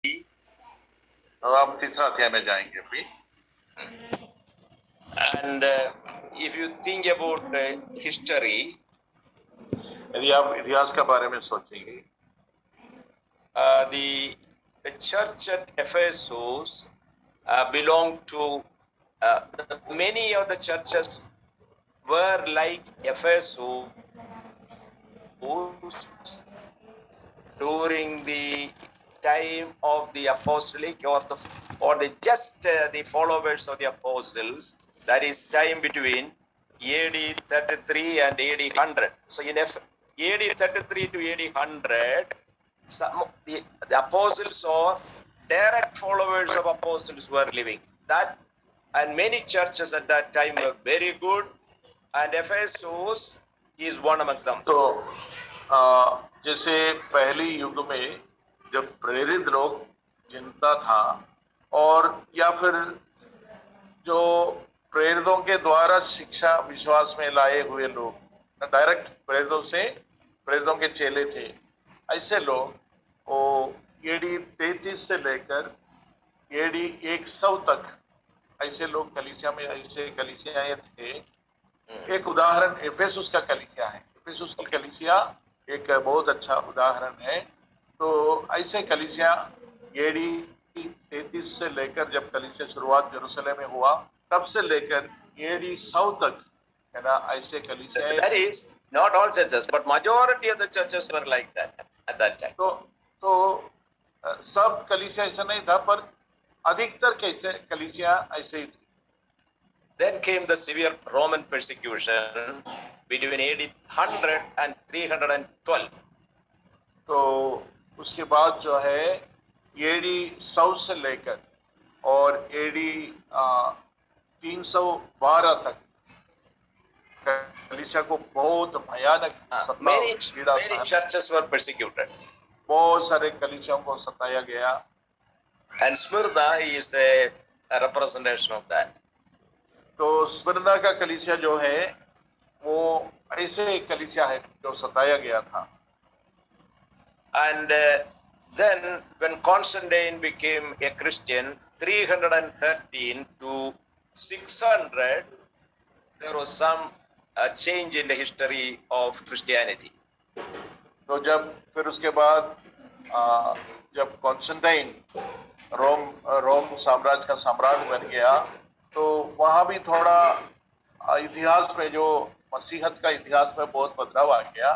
अब हम तीसरा अध्याय में जाएंगे अभी। And if you think about history, यदि आप इतिहास के बारे में सोचेंगे, the church at Ephesus belonged to many of the churches were like Ephesus during the time of the apostolic or the just the followers of the apostles. That is time between AD 33 and AD 100. So in AD 33 to AD 100, the apostles or direct followers of apostles were living. That and many churches at that time were very good, and Ephesus is one among them. तो जैसे पहली युग में जब प्रेरित लोग जिनता था, और या फिर जो प्रेरितों के द्वारा शिक्षा विश्वास में लाए हुए लोग, डायरेक्ट प्रेरितों के चेले थे, ऐसे लोग वो एडी 33 से लेकर एडी 100 तक ऐसे लोग कलीसिया में, ऐसे कलीसियाएं थे। एक उदाहरण एफेसुस का कलीसिया है। एफेसुस की कलीसिया एक बहुत अच्छा उदाहरण है। तो ऐसे कलीसिया एडी 33 से लेकर, जब कलीसिया शुरुआत यरूशलेम में हुआ, तब से लेकर एडी 100 तक, है ना, ऐसे कलीसिया। That is not all churches, but majority of the churches were like that at that time. तो सब कलीसिया ऐसा नहीं था, पर अधिकतर कैसे कलीसिया ऐसे ही थी। Then came the severe Roman persecution between AD 100 and 312. तो उसके बाद जो है एडी 100 से लेकर और एडी 312 तक कलीसिया को बहुत भयानक many churches were persecuted. बहुत सारे कलीसियाओं को सताया गया। And Smyrna is a representation of that. तो स्मिर्ना का कलीसिया जो है वो ऐसे एक कलीसिया है जो सताया गया था। And then when Constantine became a Christian, 313 to 600, there was some change in the history of Christianity. तो जब फिर उसके बाद जब कॉन्स्टेंटाइन रोम साम्राज्य का सम्राट बन गया, तो वहां भी थोड़ा इतिहास में, जो मसीहत का इतिहास में बहुत बदलाव आ गया।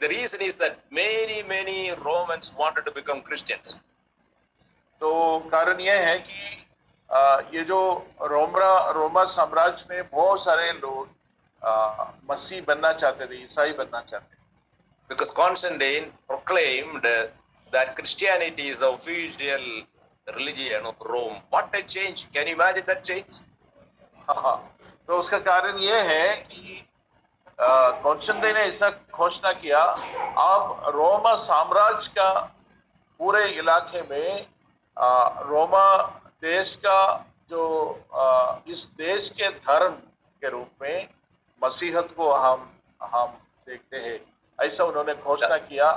The reason is that many Romans wanted to become Christians. तो कारण यह है कि ये जो रोमा साम्राज्य में बहुत सारे लोग मसीह बनना चाहते थे, ईसाई बनना चाहते थे। Because Constantine proclaimed that Christianity is the official religion of Rome. What a change! Can you imagine that change? तो उसका कारण ये है कि कॉन्स्टेंटाइन ने ऐसा घोषणा किया, अब रोमा साम्राज्य का पूरे इलाके में रोमा देश का जो इस देश के धर्म के रूप में मसीहत को हम देखते हैं, ऐसा उन्होंने घोषणा किया।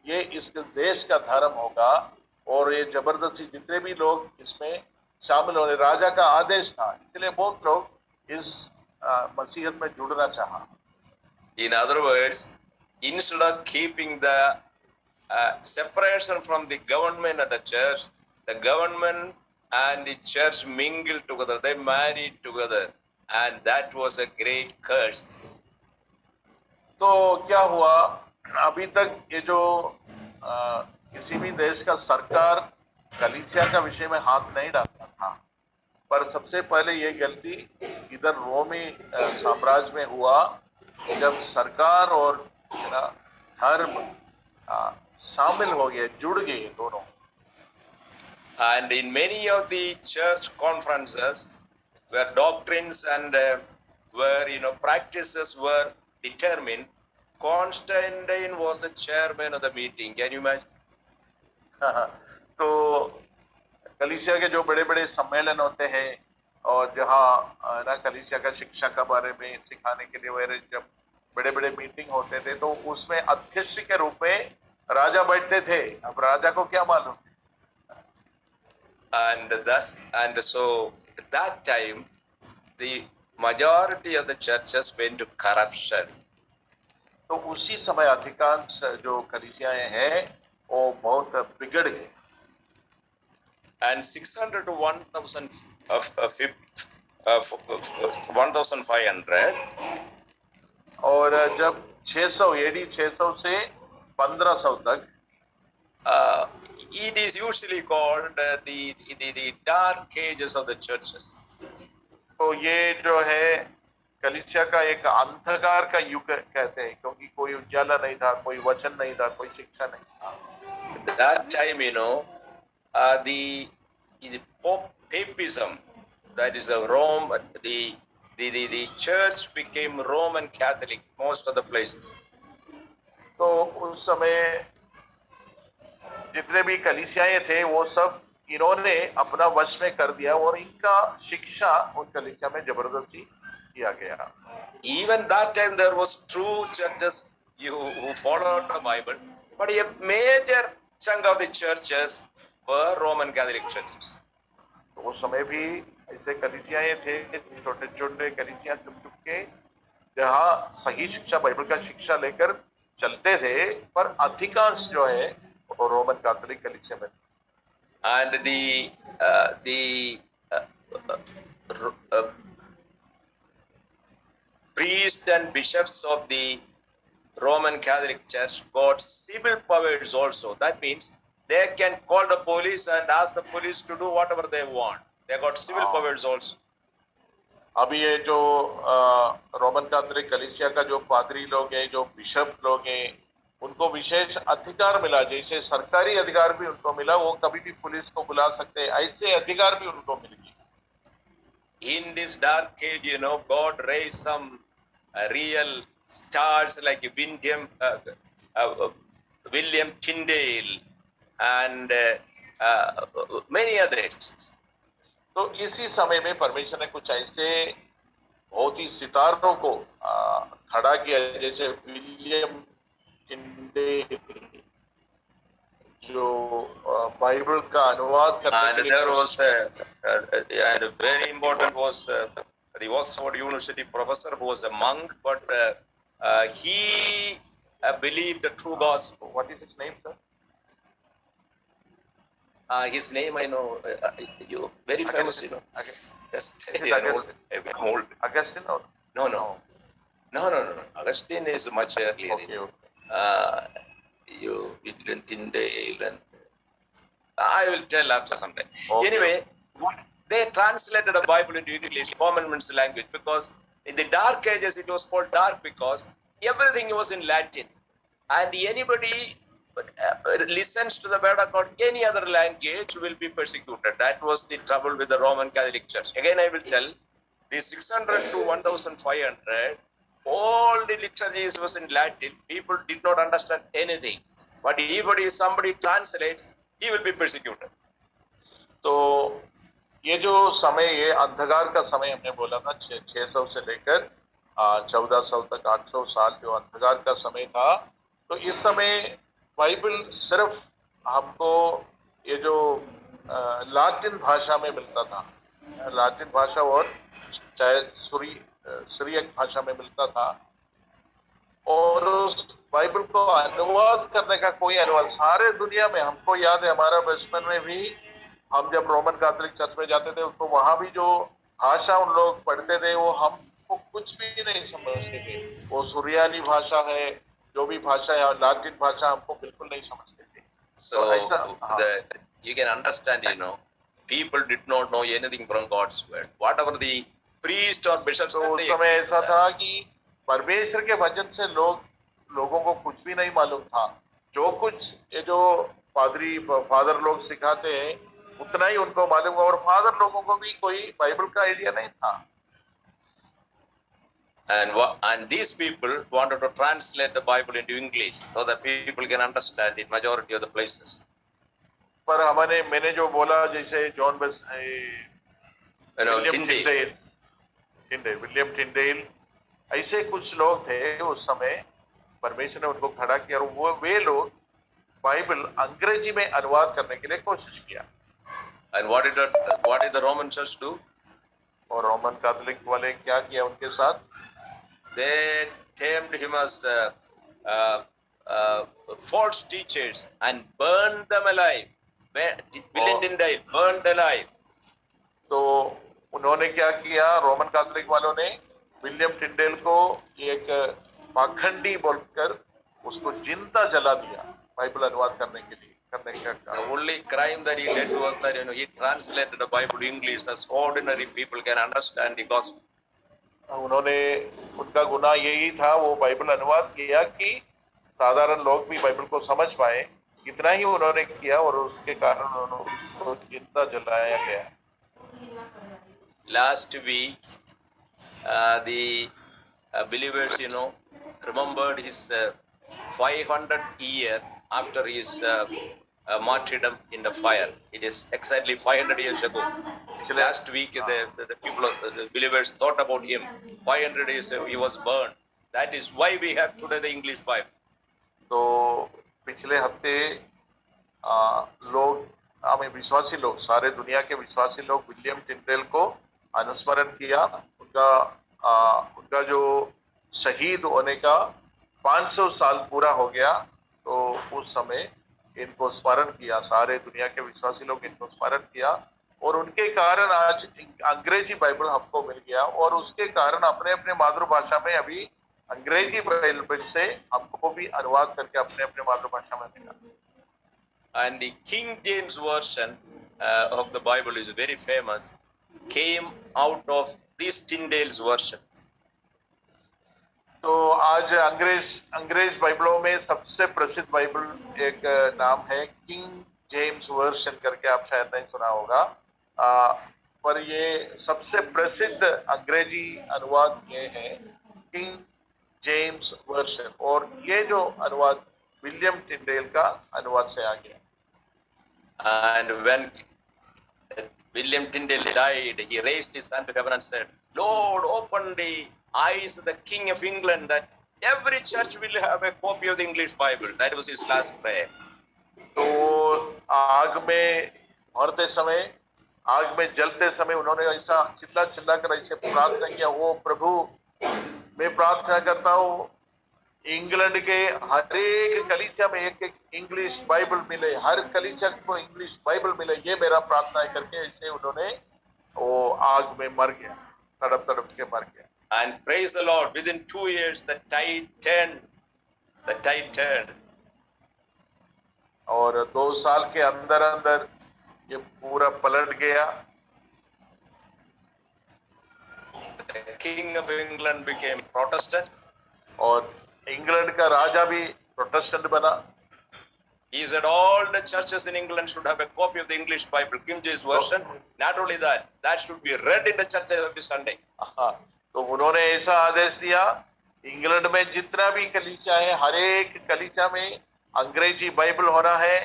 ये इस देश का धर्म होगा, और ये जबरदस्ती जितने भी लोग इसमें शामिल होने, राजा का आदेश था, इसलिए बहुत लोग इस मसीहत में जुड़ना चाहा। In other words, instead of keeping the separation from the government and the government and the church mingled together, they married together, and that was a great curse. तो क्या हुआ, अभी तक ये जो किसी भी देश का सरकार कलीसिया का विषय में हाथ नहीं डालता था, पर सबसे पहले ये गलती इधर रोमी साम्राज्य में हुआ, जब सरकार और धर्म शामिल हो गए, जुड़ गए दोनों। And in many of the church conferences where doctrines and where practices were determined, Constantine was the chairman of the meeting. Can you imagine? तो कलीसिया के जो बड़े बड़े सम्मेलन होते हैं, और जहाँ ना कलीसिया का शिक्षा के बारे में सिखाने के लिए वगैरह जब बड़े बड़े मीटिंग होते थे, तो उसमें अध्यक्ष के रूप में राजा बैठते थे, अब राजा को क्या मालूम। and so at that time the majority of the churches went to corruption. तो उसी समय अधिकांश जो कलीसियाएं हैं वो बहुत बिगड़ गए। And 600 to 1000 1500 और जब 600 एडी 600 से 1500 तक it is usually called the dark ages of the churches. तो ये जो है कलीसिया का एक अंधकार का युग कहते हैं, क्योंकि कोई उजाला नहीं था, कोई वचन नहीं था, कोई शिक्षा नहीं था। At that time, the papism, that is Rome, the church became Roman Catholic most of the places. तो उस समय जितने भी कलीसियाएं थे वो सब इन्होंने अपना वश में कर दिया और इनका शिक्षा उन कलीसिया में जबरदस्ती किया गया। Even that time there was true churches who followed the Bible, but a major chunk of the churches were Roman Catholic churches. तो उस समय भी ऐसे कलीसियाएं थे, छोटे छोटे कलीसिया चुप चुप के, जहाँ सही शिक्षा बाइबल का शिक्षा लेकर चलते थे, पर अधिकांश जो है वो रोमन कैथोलिक कलीसिया में। And the priests and bishops of the Roman Catholic Church got civil powers also. That means they can call the police and ask the police to do whatever they want. They got civil powers also. अभी ये जो Roman Catholic कलीसिया का जो पादरी लोग हैं, जो बिशप लोग हैं, उनको विशेष अधिकार मिला, जैसे सरकारी अधिकार भी उनको मिला, वो कभी भी पुलिस को बुला सकते हैं, ऐसे अधिकार भी उनको मिल गए। In this dark age, God raised some real stars like William Tyndale and many others. तो इसी समय में परमेश्वर ने कुछ ऐसे बहुत ही सितारों को खड़ा किया, जैसे विलियम टिंडेल जो बाइबल का अनुवाद करने के लिए। And there was and very important was the Oxford University professor who was a monk, but he believed the true gospel. What is his name, sir? His name I know, you very famous, Just old. Augustine or No. Augustine is much earlier. Okay. You William Tyndale, and I will tell after some time. Okay. Anyway, they translated the Bible into English, common man's language, because in the dark ages it was called dark because everything was in Latin, and anybody listens to the word of God any other language will be persecuted. That was the trouble with the Roman Catholic Church. Again, I will tell, the 600 to 1500, all the liturgies was in Latin. People did not understand anything. But if somebody translates, he will be persecuted. तो ये जो समय, ये अंधकार का समय हमने बोला था, 600 से लेकर 1400 तक 800 साल जो अंधकार का समय था, तो इस समय बाइबल सिर्फ हमको ये जो लातिन भाषा में मिलता था, लातिन भाषा और चाहे सीरियक भाषा में मिलता था, और उस बाइबल को अनुवाद करने का कोई अनुवाद सारे दुनिया में, हमको याद है हमारा बचपन में भी हम जब रोमन कैथोलिक चर्च में जाते थे तो वहां भी जो भाषा उन लोग पढ़ते थे वो हमको कुछ भी नहीं समझते थे। वो सुरियानी भाषा है, जो भी भाषा है, लातिन भाषा हमको बिल्कुल नहीं समझते थे। So you can understand, people did not know anything from God's word. Whatever the priest or bishop said, तो उस समय ऐसा था कि परमेश्वर के वचन से लोगों को कुछ भी नहीं मालूम था। जो कुछ ये जो फादर लोग सिखाते हैं उतना ही उनको मालूम है, और फादर लोगों को भी कोई बाइबल का आइडिया नहीं था। And these people wanted to translate the Bible into English so that people can understand in majority of the places. पर मैंने जो बोला, जैसे जॉन विलियम टिंडेल, ऐसे कुछ लोग थे उस समय, परमेश्वर ने उनको खड़ा किया, और वे लोग बाइबल अंग्रेजी में अनुवाद करने के लिए कोशिश किया। And what did the Roman church do? और रोमन कैथोलिक वाले क्या किया उनके साथ? They termed him as uh, false teachers and burned them alive. William Tyndale burned alive. तो उन्होंने क्या किया, रोमन कैथोलिक वालों ने विलियम टिंडेल को एक पाखंडी बोलकर उसको जिंदा जला दिया बाइबल अनुवाद करने के लिए, करने का The कारण। only crime that he did was that he translated the Bible to English as ordinary people can understand the gospel. उन्होंने, उनका गुनाह यही था, वो बाइबल अनुवाद किया कि साधारण लोग भी बाइबल को समझ पाए, इतना ही उन्होंने किया और उसके कारण उनको जिंदा जलाया गया। Last week, the believers, remembered his 500th year after his martyrdom in the fire. It is exactly 500 years ago. Last week, the people, the believers thought about him. 500 years ago, he was burned. That is why we have today the English Bible. तो पिछले हफ्ते लोग, हमें विश्वासी लोग, सारे दुनिया के विश्वासी लोग विलियम टिंडेल को अनुस्मरण किया। उनका जो शहीद होने का 500 साल पूरा हो गया, तो उस समय इनको स्मरण किया, सारे दुनिया के विश्वासी लोग इनको स्मरण किया और उनके कारण आज अंग्रेजी बाइबल हमको मिल गया और उसके कारण अपने अपने मातृभाषा में अभी अंग्रेजी बाइबल से हमको भी अनुवाद करके अपने अपने मातृभाषा में मिला। And the King James version of the Bible is very famous, came out of this Tyndale's version. तो आज अंग्रेज बाइबलों में सबसे प्रसिद्ध बाइबल एक नाम है किंग जेम्स वर्शन करके, आप शायद नहीं सुना होगा, पर ये सबसे प्रसिद्ध अंग्रेजी अनुवाद ये है किंग जेम्स वर्शन और ये जो अनुवाद विलियम टिंडेल का अनुवाद से आ गया। And when William Tyndale died, he raised his hand to heaven and said, Lord, open the eyes of the King of England that every church will have a copy of the English Bible. That was his last prayer. तो आग में भरते समय, आग में जलते समय उन्होंने ऐसा चिल्ला कर ऐसे प्रार्थना किया, वो प्रभु मैं प्रार्थना करता हूँ इंग्लैंड के हर एक कलीसिया में एक एक इंग्लिश बाइबल मिले, हर कलीसिया को इंग्लिश बाइबल मिले, ये मेरा प्रार्थना है करके ऐसे उन्होंने वो आग में मर गया, तड़प के मर गया। And praise the Lord, within 2 years the tide turned. और 2 साल के अंदर ये पूरा पलट गया। The King of England became Protestant. और इंग्लैंड का राजा भी प्रोटेस्टेंट बना। He said all the churches in England should have a copy of the English Bible, King James version. Not only that, that should be read in the church every Sunday. तो उन्होंने ऐसा आदेश दिया, England में जितना भी कलीसिया है, हर एक कलीसिया में अंग्रेजी बाइबल होना है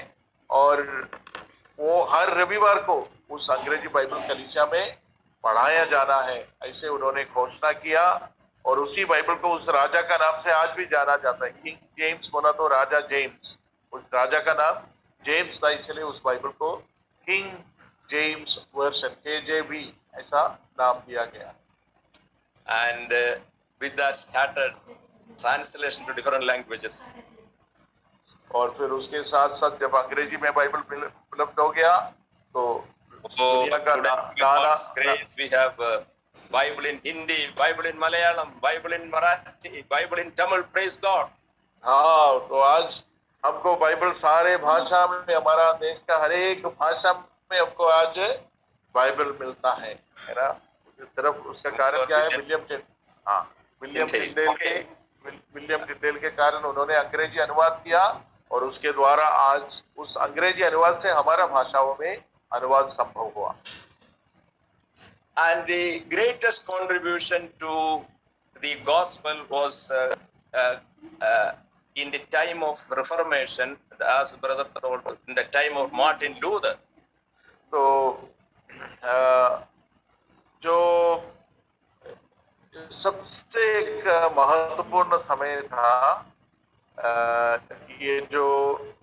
और वो हर रविवार को उस अंग्रेजी बाइबल कलीसिया में पढ़ाया जाना है, ऐसे उन्होंने घोषणा किया। और उसी बाइबल को उस राजा का नाम से आज भी जाना जाता है, किंग जेम्स बोला तो राजा जेम्स, उस राजा का नाम जेम्स था, इसलिए उस बाइबल को किंग जेम्स वर्शन KJV ऐसा नाम दिया गया। And with that started translation to different languages. और फिर उसके साथ साथ जब अंग्रेजी में बाइबल उपलब्ध हो गया तो दुनिया का God's grace, we have Bible in Hindi, Bible in Malayalam, Bible in Marathi, Bible in Tamil. Praise God. हाँ, तो आज हमको बाइबल सारे भाषा में, हमारा देश का हर एक भाषा में हमको आज बाइबल मिलता है ना। सिर्फ उसका कारण क्या है, विलियम टिंडेल के कारण उन्होंने अंग्रेजी अनुवाद किया और उसके द्वारा आज उस अंग्रेजी अनुवाद से हमारा भाषाओं में अनुवाद संभव हुआ। And the greatest contribution to the gospel was in the time of Reformation, as brother told, in the time of Martin Luther. तो जो सबसे एक महत्वपूर्ण समय था ये जो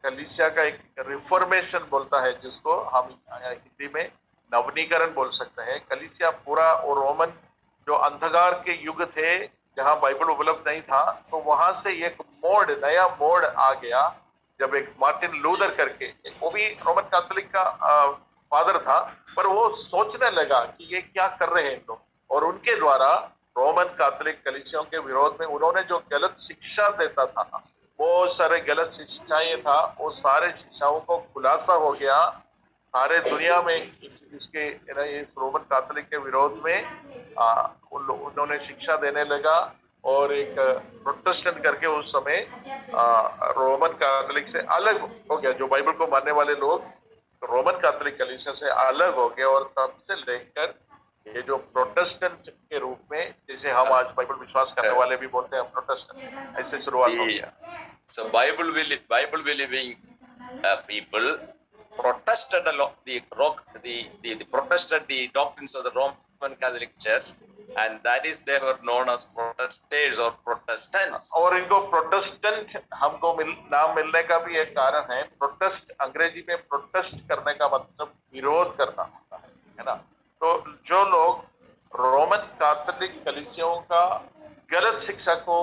कलीसिया का एक रिफॉर्मेशन बोलता है, जिसको हम हिंदी में नवनीकरण बोल सकते हैं। कलीसिया पूरा और रोमन जो अंधकार के युग थे, जहां बाइबल उपलब्ध नहीं था, तो वहां से एक मोड़, नया मोड़ आ गया, जब एक मार्टिन लूथर करके, वो भी रोमन कैथोलिक का फादर था, पर वो सोचने लगा कि ये क्या कर रहे हैं लोग, और उनके द्वारा रोमन कैथोलिक कलीसियाओं के विरोध में उन्होंने जो गलत शिक्षा देता था, बहुत सारे गलत शिक्षाएं था, वो सारे शिक्षाओं को खुलासा हो गया सारे दुनिया में। इसके इस रोमन कैथोलिक के विरोध में उन्होंने शिक्षा देने लगा, और एक प्रोटेस्टेंट करके उस समय रोमन कैथोलिक से अलग हो गया। जो बाइबल को मानने वाले लोग रोमन कैथोलिक कलीसिया से अलग हो गए, और तब से लेकर ये जो प्रोटेस्टेंट के रूप में, जैसे हम आज बाइबल विश्वास करने वाले भी बोलते हैं प्रोटेस्टेंट, ऐसे शुरुआत हो गया। So Bible believing people protested a lot, the protested the doctrines of the Roman Catholic Church, and that is they were known as Protestants or Protestants. और इनको प्रोटेस्टेंट हमको नाम मिलने का भी एक कारण है। प्रोटेस्ट अंग्रेजी में प्रोटेस्ट करने का मतलब विरोध करना होता है ना। तो जो लोग रोमन कैथोलिक कलीसियाओं का गलत शिक्षा को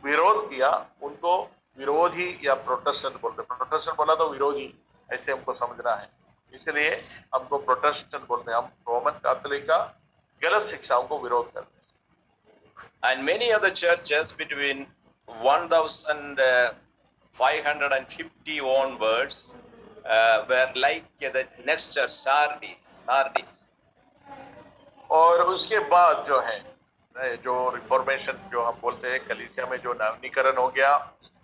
विरोध किया, उनको विरोधी या प्रोटेस्टेंट बोलते। प्रोटेस्टेंट बोला तो विरोधी, ऐसे हमको समझना है, इसलिए हमको प्रोटेस्टेंट बोलते हैं। हम रोमन कैथोलिक का गलत शिक्षाओं को विरोध करते हैं। And many other churches between 1550 onwards were like the next church, Sardis. और उसके बाद जो है, जो रिफॉर्मेशन जो हम बोलते हैं, कलीसिया में जो नवीनीकरण हो गया,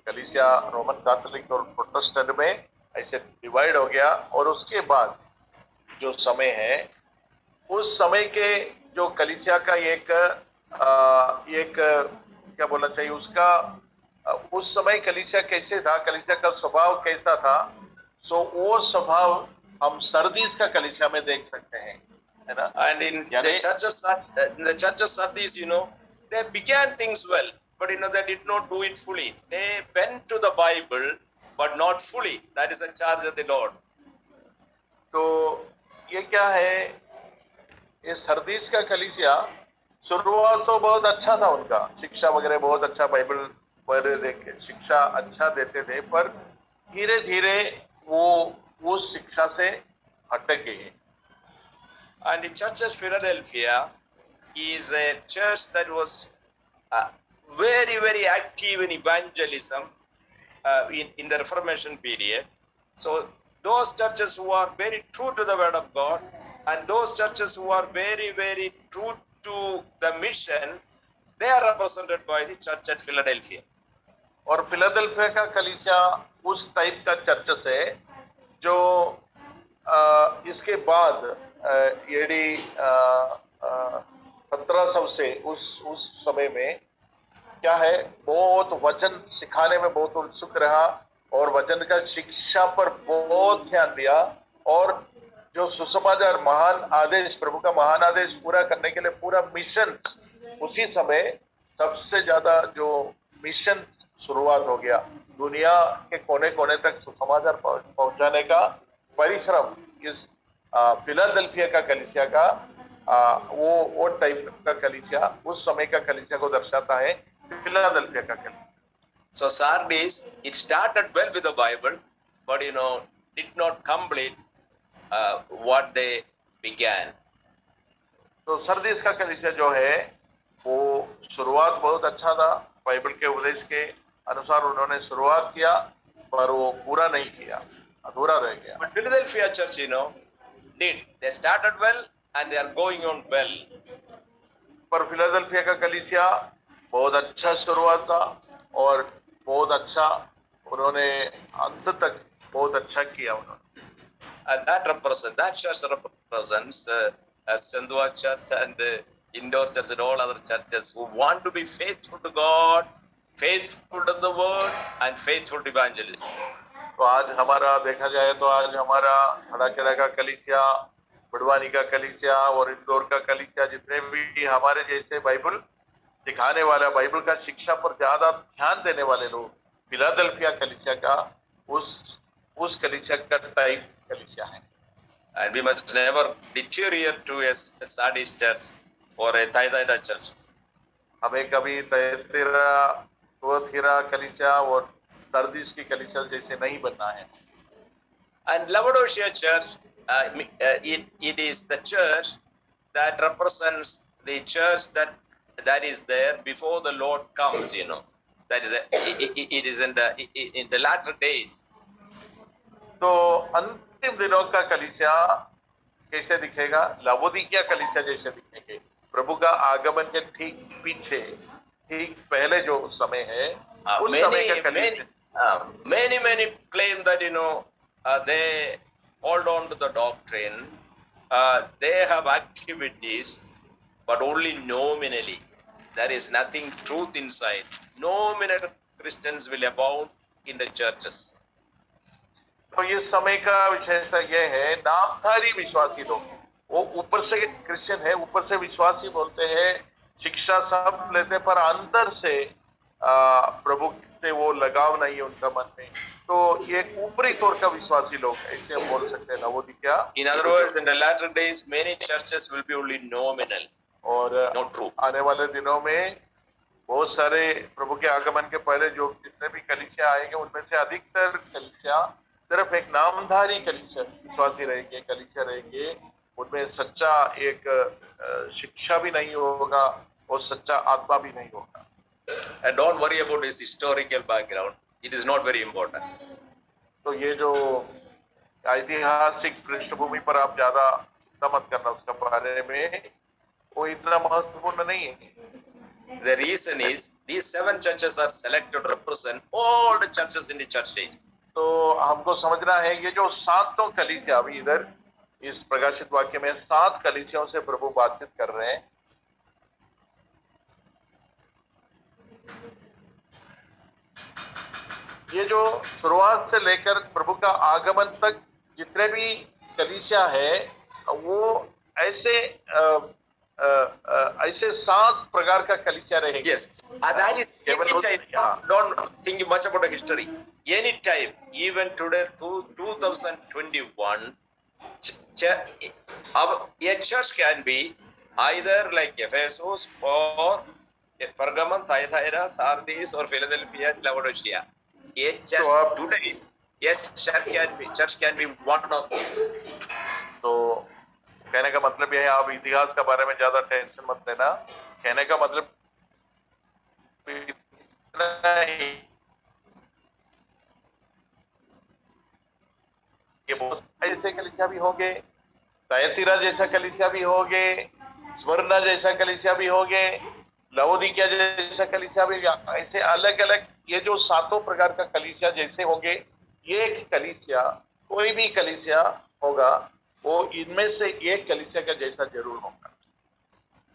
कलीसिया रोमन कैथोलिक और प्रोटेस्टेंट में ऐसे डिवाइड हो गया। और उसके बाद जो समय है, उस समय के जो कलीसिया का एक क्या बोलना चाहिए, उसका उस समय कलीसिया कैसे था, कलीसिया का स्वभाव कैसा था, सो वो स्वभाव हम सरदीस का कलीसिया में देख सकते हैं, है ना। And in the church of Sardis, they began things well, but they did not do it fully. They went to the Bible, but not fully. That is a charge of the Lord. तो ये क्या है, ये Sardis का कलीसिया शुरुआत तो बहुत अच्छा था, उनका शिक्षा वगैरह बहुत अच्छा, बाइबल पर शिक्षा अच्छा देते थे, पर धीरे धीरे वो उस शिक्षा से हटक गए। And the church of Philadelphia is a church that was very, very active in evangelism in the Reformation period. So those churches who are very true to the Word of God, and those churches who are very, very true to the mission, they are represented by the church at Philadelphia. और Philadelphia का कलीसिया उस type का church है जो इसके बाद AD 1700 से उस समय में क्या है, बहुत वचन सिखाने में बहुत उत्सुक रहा, और वचन का शिक्षा पर बहुत ध्यान दिया, और जो सुसमाचार महान आदेश, प्रभु का महान आदेश पूरा करने के लिए पूरा मिशन, उसी समय सबसे ज्यादा जो मिशन शुरुआत हो गया, दुनिया के कोने कोने तक सुसमाचार पहुंचाने का परिश्रम इस फिलाडेल्फिया का कलीसिया का वो टाइप का कलीसिया, उस समय का कलीसिया को दर्शाता है, फिलाडेल्फिया का कलीसिया। So Sardis, it started well with the Bible, but did not complete what they began. तो सरदीस का कलीसिया जो है वो शुरुआत बहुत अच्छा था, बाइबल के उपदेश के अनुसार उन्होंने शुरुआत किया, पर वो पूरा नहीं किया, अधूरा रह गया। But Philadelphia church, did. They started well and they are going on well. पर फिलाडेल्फिया का कलीसिया बहुत अच्छा शुरुआत था, और बहुत अच्छा उन्होंने अंत तक बहुत अच्छा किया उन्होंने। And that church represents Sandhua Church and Indoor Church and all other churches who want to be faithful to God, faithful to the Word, and faithful to evangelism. तो आज हमारा देखा जाए तो आज हमारा खड़ाखेड़ा का कलीसिया, बड़वानी का कलीसिया और इंदौर का कलीसिया, जितने भी हमारे जैसे बाइबल सिखाने वाला, बाइबल का शिक्षा पर ज्यादा ध्यान देने वाले लोग, फिलाडेल्फिया कलीसिया का उस कलीसिया का टाइप कलीसिया है। And we must never deteriorate to a Sardis church or a Thyatira church. हमें कभी तयतीरा तुअतीरा कलीसिया और सरदीस की कलीसिया जैसे नहीं बनना है। And Laodicea church, it is the church that represents the church that is there before the Lord comes. That is it is in the latter days. तो अंतिम दिनों का कलीसिया कैसे दिखेगा? लावोदिकिया कलीसिया जैसे दिखेंगे। प्रभु का आगमन के ठीक पीछे, ठीक पहले जो समय है, उस समय का कलीसिया। Many claim that they hold on to the doctrine. They have activities, but only nominally. There is nothing truth inside. Nominal Christians will abound in the churches. तो ये समय का विशेषता ये है, नामधारी विश्वासी लोग, वो ऊपर से क्रिश्चियन है, ऊपर से विश्वासी बोलते हैं, शिक्षा सब लेते, पर अंदर से प्रभु से वो लगाव नहीं है उनका मन में। तो ये ऊपरी तौर का विश्वासी लोग, ऐसे हम बोल सकते हैं लावोदिकिया। In other words, in the latter days, many churches will be only nominal, और not true. आने वाले दिनों में बहुत सारे प्रभु के आगमन के पहले जो जितने भी कलीसिया आएंगे, उनमें से अधिकतर कलीसिया सिर्फ एक नामधारी कलीसिया विश्वासी रहेंगे, कलीसिया रहेंगे, उनमें सच्चा एक शिक्षा भी नहीं होगा और सच्चा आत्मा भी नहीं होगा। And don't worry about his historical background. It is not very important. तो ये जो ऐतिहासिक पृष्ठभूमि पर आप ज्यादा मत करना उसका बारे में, वो इतना महत्वपूर्ण नहीं है। The reason is these 7 churches are selected to represent all the churches in the church age. तो हमको समझना है ये जो 7 कलीसिया, अभी इधर इस प्रकाशित वाक्य में 7 कलीसियाओं से प्रभु बातचीत कर रहे हैं। ये जो शुरुआत से लेकर प्रभु का आगमन तक जितने भी कलीसिया है, वो ऐसे 7 प्रकार का कलीसिया रहेगा। Yes, that is any time. Don't think much about the history. Any time, even today, 2021, a church can be either like Ephesus or Pergamon, Thyatira, Sardis, or Philadelphia, Laodicea. A church today, church can be one of these. तो कहने का मतलब यह है, आप इतिहास के बारे में ज्यादा टेंशन मत लेना। कहने का मतलब ये बहुत ऐसे कलीसिया भी होंगे, तयतीरा जैसा कलीसिया भी होंगे, स्मरना जैसा कलीसिया भी होंगे, लावोदिकिया जैसा कलीसिया भी, ऐसे अलग अलग ये जो 7 प्रकार का कलीसिया जैसे होंगे, ये कलीसिया, कोई भी कलीसिया होगा, वो इनमें से एक कलीसिया का जैसा जरूर होगा।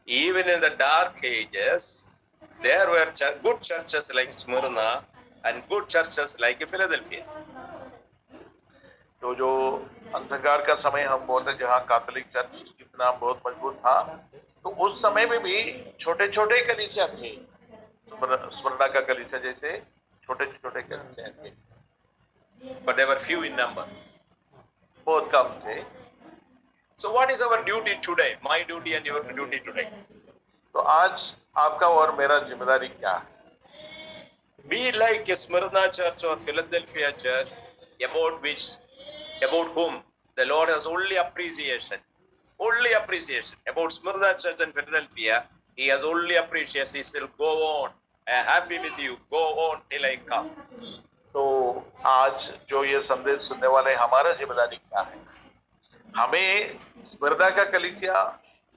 Even in the dark ages, there were good churches like Smyrna and good churches like Philadelphia. तो जो अंधकार का समय हम बोलते हैं, जहाँ कैथोलिक चर्च जितना बहुत मजबूत था, तो उस समय में भी छोटे छोटे कलीसिया थे, स्मरना का कलीसिया जैसे छोटे छोटे कलीसिया थे, but they were few in number. बहुत कम थे। So what is our duty today? My duty and your duty today? तो आज आपका और मेरा जिम्मेदारी क्या है? Be like a Smyrna church or Philadelphia church, about whom the Lord has only appreciation. Only appreciation. About Smyrna church and Philadelphia, He has only appreciation. He said, go on. I am happy with you. Go on till I come. तो आज जो ये संदेश सुनने वाले, हमारा जिम्मेदारी क्या है? हमें स्मरना का कलीसिया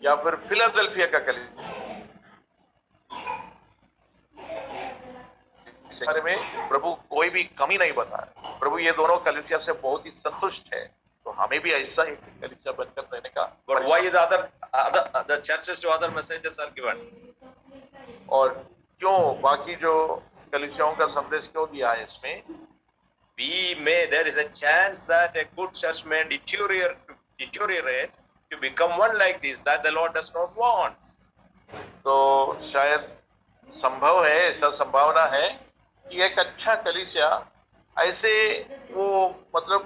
या फिर फिलाडेल्फिया का कलीसिया बारे में प्रभु कोई भी कमी नहीं बता रहे। प्रभु ये दोनों कलीसिया से बहुत ही संतुष्ट है, तो हमें भी ऐसा एक कलीसिया बनकर रहने का। But why the churches to other messages are given? और क्यों बाकी जो कलीसियाओं का संदेश क्यों दिया है इसमें? There is a chance that a good church may deteriorate to become one like this, that the Lord does not want. तो शायद संभव है, ऐसा संभावना है कि एक अच्छा कलीसिया ऐसे वो मतलब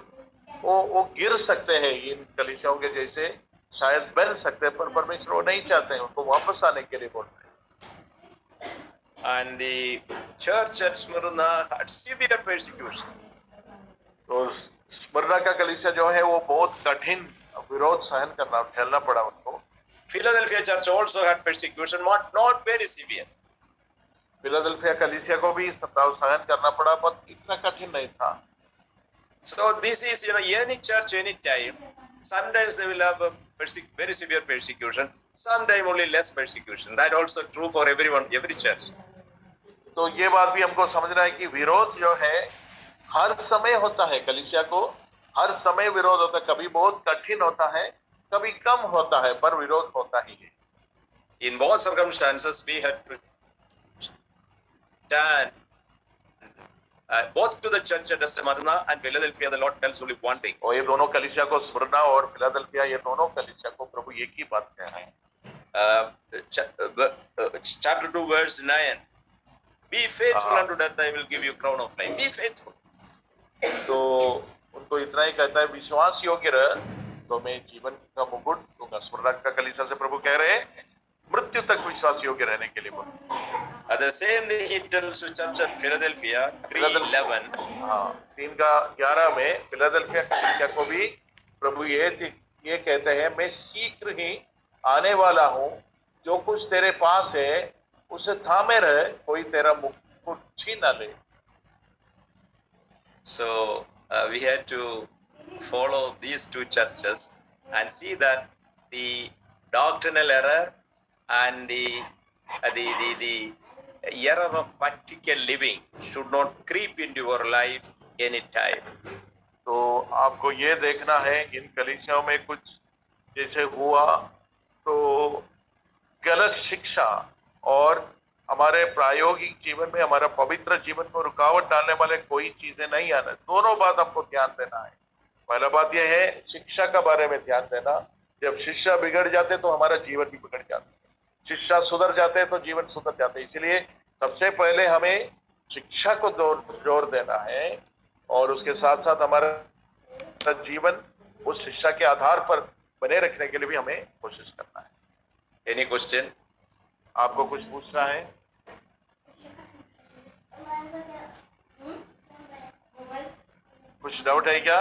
वो गिर सकते हैं इन कलीसियाओं के जैसे शायद बन सकते हैं, पर परमेश्वर वो नहीं चाहते हैं, उनको वापस आने के लिए बोल रहे हैं। And the church at Smyrna had severe persecution. तो स्मरणा का कलीसिया जो है वो बहुत कठिन विरोध सहन करना झेलना पड़ा उनको। Philadelphia church also had persecution, not very severe. Philadelphia कलीसिया को भी सताव सहन करना पड़ा, पर इतना कठिन नहीं था। So this is, any church, any time, sometimes they will have a very severe persecution, sometimes only less persecution. That also true for everyone, every church. तो ये बात भी हमको समझना है कि विरोध जो है हर समय होता है, कलीसिया को हर समय विरोध होता है, कभी बहुत कठिन होता है, कभी कम होता है, पर विरोध होता ही है। In both circumstances, we had to stand both to the church at Smyrna and Philadelphia. The Lord tells only one thing. और ये दोनों कलीसिया को, स्मरणा और फिलाडेल्फिया, ये दोनों कलीसिया को प्रभु एक ही बात कह रहे हैं। Chapter 2, verse 9. Be faithful unto death, I will give you crown of life. Be faithful. तो उनको इतना ही कहता है, विश्वास योग्य रह तो मैं जीवन का मुकुट दूंगा। स्मरणा का कलीसिया से प्रभु कह रहे हैं मृत्यु तक विश्वास योग्य रहने के लिए बोल। At the same day, he tells to church at Philadelphia 3:11. हाँ, 3:11 में फिलाडेल्फिया कलीसिया को भी प्रभु ये कहते हैं, मैं शीघ्र ही आने वाला हूँ, जो कुछ तेरे पास है उसे थामे रहे, कोई तेरा मुकुट छीन न ले। So we had to follow these two churches and see that the doctrinal error and the error of practical living should not creep into your life any time. तो आपको ये देखना है इन कलीसियाओं में कुछ जैसे हुआ तो गलत शिक्षा और हमारे प्रायोगिक जीवन में, हमारा पवित्र जीवन में रुकावट डालने वाले कोई चीजें नहीं आना। दोनों बात आपको ध्यान देना है। पहला बात यह है शिक्षा का बारे में ध्यान देना। जब शिक्षा बिगड़ जाते तो हमारा जीवन भी बिगड़ जाता है, शिक्षा सुधर जाते हैं तो जीवन सुधर जाते हैं। इसलिए सबसे पहले हमें शिक्षा को जोर देना है और उसके साथ साथ हमारा जीवन उस शिक्षा के आधार पर बने रखने के लिए भी हमें कोशिश करना है। Any question? आपको कुछ पूछना है? कुछ डाउट है क्या?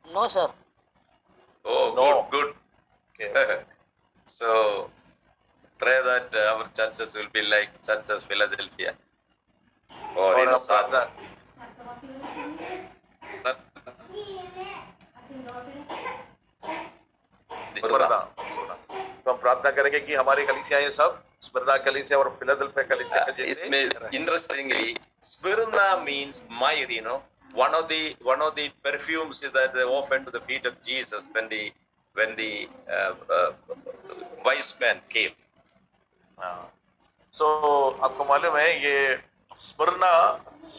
No, sir. Oh, No. good. Okay. So pray that our churches will be like Church of Philadelphia or और आप Sarna. स्मरणा, तो हम प्रार्थना करेंगे कि हमारी कलीसिया ये सब स्मरणा कलीसिया और फिलाडेल्फिया कलीसिया के जैसे इसमें interestingly, Smyrna means myrrh. One of the perfumes that they offered to the feet of Jesus when the wise men came. तो आपको मालूम है ये स्मरणा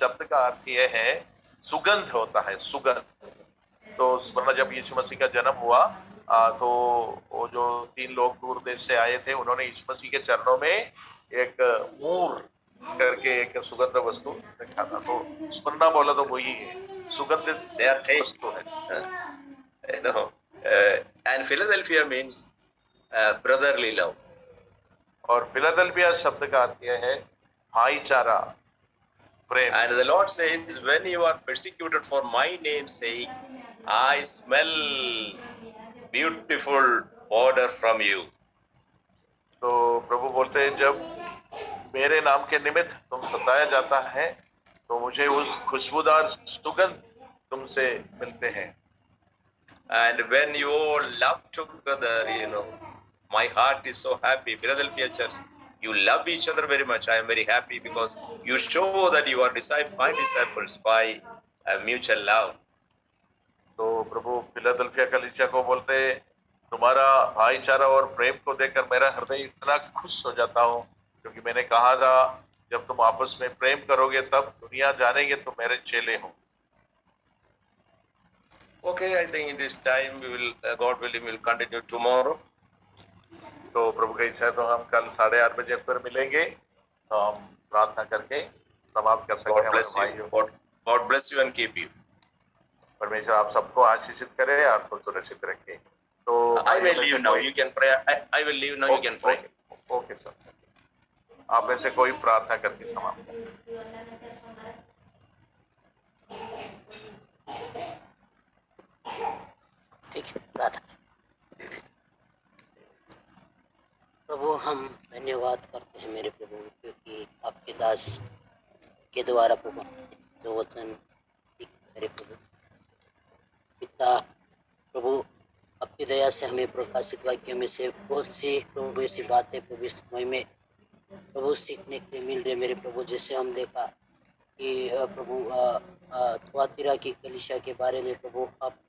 शब्द का अर्थ ये है सुगंध होता है, सुगंध। तो स्मरणा जब यीशु मसीह का जन्म हुआ तो वो जो 3 लोग दूर देश से आए थे, उन्होंने यीशु मसीह के चरणों में एक मूर करके एक सुगंध वस्तु रखा था। तो स्मरणा बोला तो वही है, सुगंधित वस्तु है। And Philadelphia means brotherly love. और फिलाडेल्फिया शब्द का अर्थ यह है भाईचारा, प्रेम। And the Lord says, when you are persecuted for my name's sake, I smell beautiful odor from you. तो प्रभु बोलते हैं जब मेरे नाम के निमित्त तुम सताया जाता है तो मुझे उस खुशबूदार सुगंध तुमसे मिलते हैं। And when you all love together, my heart is so happy. Philadelphia Church, you love each other very much. I am very happy because you show that you are my disciples by mutual love. तो प्रभु Philadelphia कलीसिया को बोलते तुम्हारा भाईचारा और प्रेम को देखकर मेरा हृदय इतना खुश हो जाता हूँ, क्योंकि मैंने कहा था जब तुम आपस में प्रेम करोगे तब दुनिया जानेंगे तुम मेरे चेले हो। Okay, I think in this time God willing, we will continue tomorrow. तो प्रभु की इच्छा है तो हम कल 8:30 बजे फिर मिलेंगे। तो हम प्रार्थना करके समाप्त कर सकते हैं God bless हमारे you. भाइयों। God bless you and keep you. परमेश्वर आप सबको आशीषित करे, आपको सुरक्षित रखे। तो I भाइयों will में से leave now. कोई- You can pray. I will leave now. You can pray. Okay sir, आप में से कोई प्रार्थना करके समाप्त करें। ठीक है, प्रार्थना। प्रभु हम धन्यवाद करते हैं मेरे प्रभु, क्योंकि आपके दास के द्वारा प्रभु जो वचन मेरे प्रभु पिता प्रभु आपकी दया से हमें प्रकाशित वाक्य में से बहुत सी प्रभु ऐसी बातें प्रभु इस समय में प्रभु सीखने के लिए मिल रहे मेरे प्रभु। जैसे हम देखा कि प्रभु थुआतीरा की कलीसिया के बारे में प्रभु आप